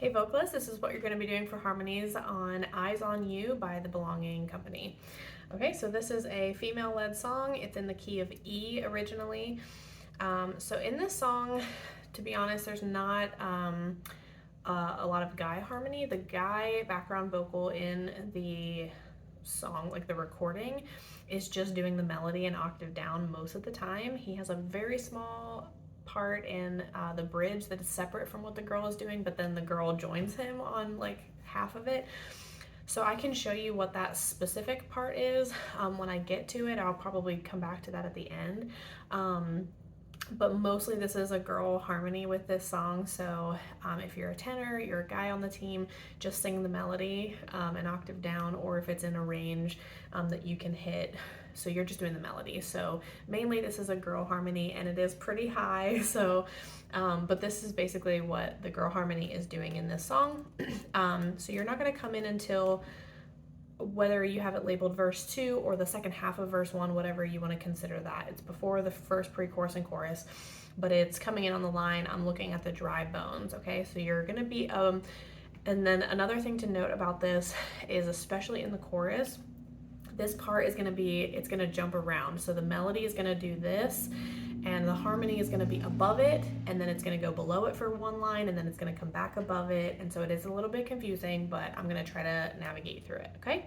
Hey vocalists, this is what you're going to be doing for harmonies on Eyes on You by The Belonging Company. Okay, so this is a female-led song. It's in the key of E originally. So in this song, to be honest, there's not a lot of guy harmony. The guy background vocal in the song, like the recording, is just doing the melody an octave down most of the time. He has a very small part in the bridge that is separate from what the girl is doing, but then the girl joins him on like half of it. So I can show you what that specific part is when I get to it. I'll probably come back to that at the end. But mostly this is a girl harmony with this song, so if you're a tenor, you're a guy on the team, just sing the melody an octave down, or if it's in a range that you can hit, so you're just doing the melody. So mainly this is a girl harmony, and it is pretty high, so but this is basically what the girl harmony is doing in this song. So you're not going to come in until, whether you have it labeled verse 2 or the second half of verse 1, whatever you want to consider that. It's before the first pre-chorus and chorus, but it's coming in on the line. I'm looking at the dry bones, okay? So you're going to be, and then another thing to note about this is, especially in the chorus, this part is going to be, it's going to jump around. So the melody is going to do this, and the harmony is going to be above it, and then it's going to go below it for one line, and then it's going to come back above it, and so it is a little bit confusing, but I'm going to try to navigate through it, okay?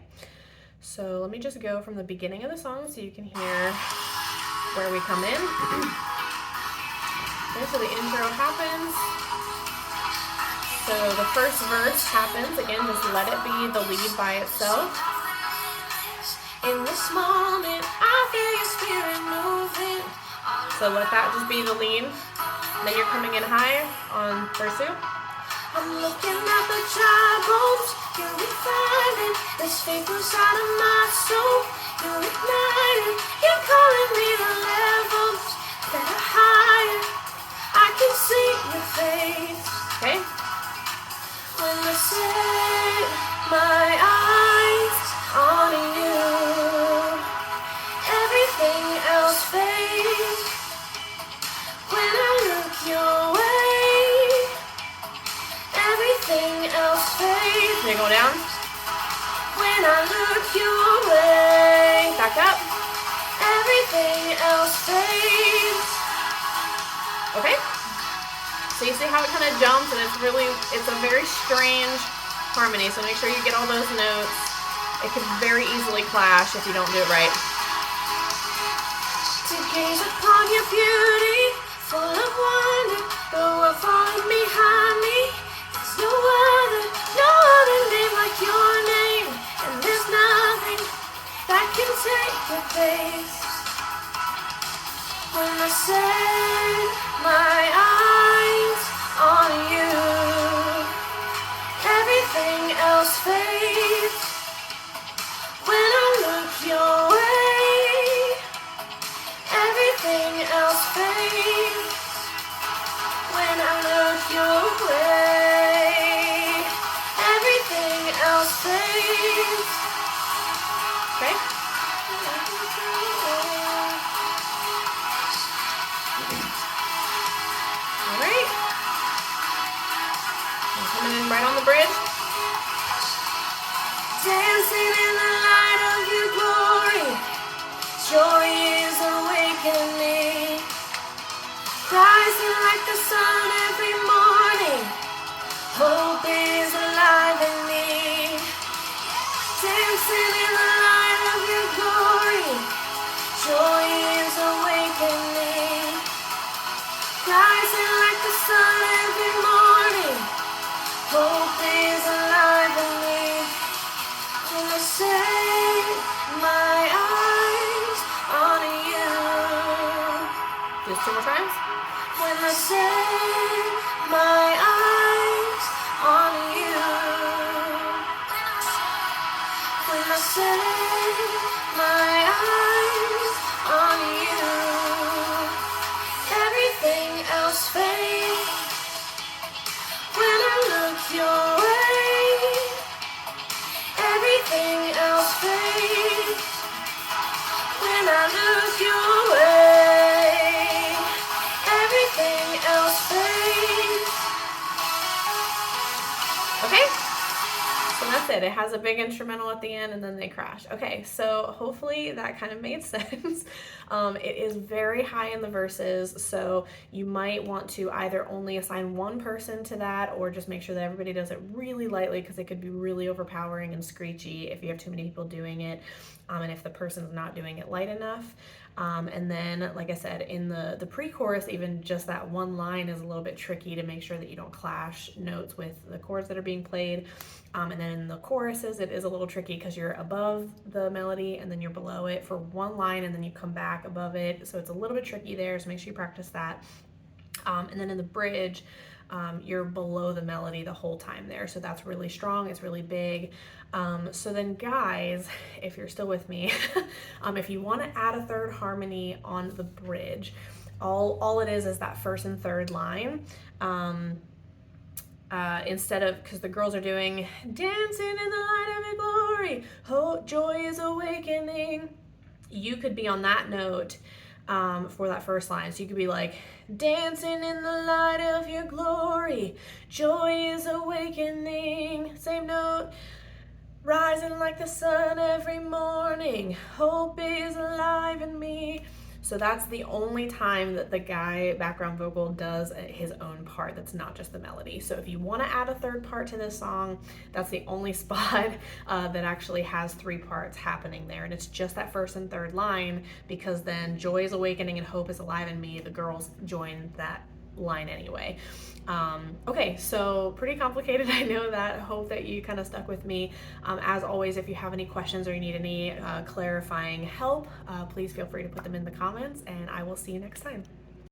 So let me just go from the beginning of the song so you can hear where we come in. Okay, so the intro happens. So the first verse happens, again, just let it be the lead by itself. In this moment, I feel your spirit moving. So let that just be the lead. Then you're coming in high on verse 2. I'm looking at the dry bones. You're reviving this faith inside of my soul. You're igniting. You're calling me to levels that are higher. I can see your face. Okay. When I set my eyes on you, everything else fades. When I look your way, everything else fades. Can you go down? When I look your way, back up, everything else fades. Okay? So you see how it kind of jumps, and it's a very strange harmony, so make sure you get all those notes. It could very easily clash if you don't do it right. To gaze upon your beauty, full of wonder, the world falling behind me. There's no other name like your name, and there's nothing that can take your place. When I set my eyes on you, everything else fades. When I look your way, everything else fades. When I look your way, everything else fades. Okay? Alright. I'm coming in right on the bridge. Dancing in the light of your glory, joy is awakening. Rising like the sun every morning, hope is alive in me. Dancing in the light of your glory, joy is awakening. Rising like the sun every morning, hope is alive in me. When I set my eyes on you. Just 2 more times. When I set my eyes on you. When I set my eyes on you, everything else fades. When I look your way, everything else fades. When I look your way, everything else fades. Okay, so that's it. It has a big instrumental at the end and then they crash. Okay, so hopefully that kind of made sense. It is very high in the verses, so you might want to either only assign one person to that or just make sure that everybody does it really lightly because it could be really overpowering and screechy if you have too many people doing it, and if the person's not doing it light enough. And then, like I said, in the pre-chorus, even just that one line is a little bit tricky to make sure that you don't clash notes with the chords that are being played. And then in the choruses, it is a little tricky because you're above the melody and then you're below it for one line and then you come back above it. So it's a little bit tricky there, so make sure you practice that. And then in the bridge, you're below the melody the whole time there. So that's really strong, it's really big. So then guys, if you're still with me, if you want to add a third harmony on the bridge, all it is that first and third line. Instead of, because the girls are doing dancing in the light of your glory, hope, joy is awakening, you could be on that note for that first line. So you could be like, dancing in the light of your glory, joy is awakening, same note, rising like the sun every morning, hope is alive in me. So that's the only time that the guy background vocal does his own part that's not just the melody. So if you want to add a third part to this song, that's the only spot that actually has three parts happening there. And it's just that first and third line, because then joy is awakening and hope is alive in me, the girls join that line anyway. Okay, so pretty complicated, I know that. Hope that you kind of stuck with me. As always, if you have any questions or you need any clarifying help, please feel free to put them in the comments, and I will see you next time.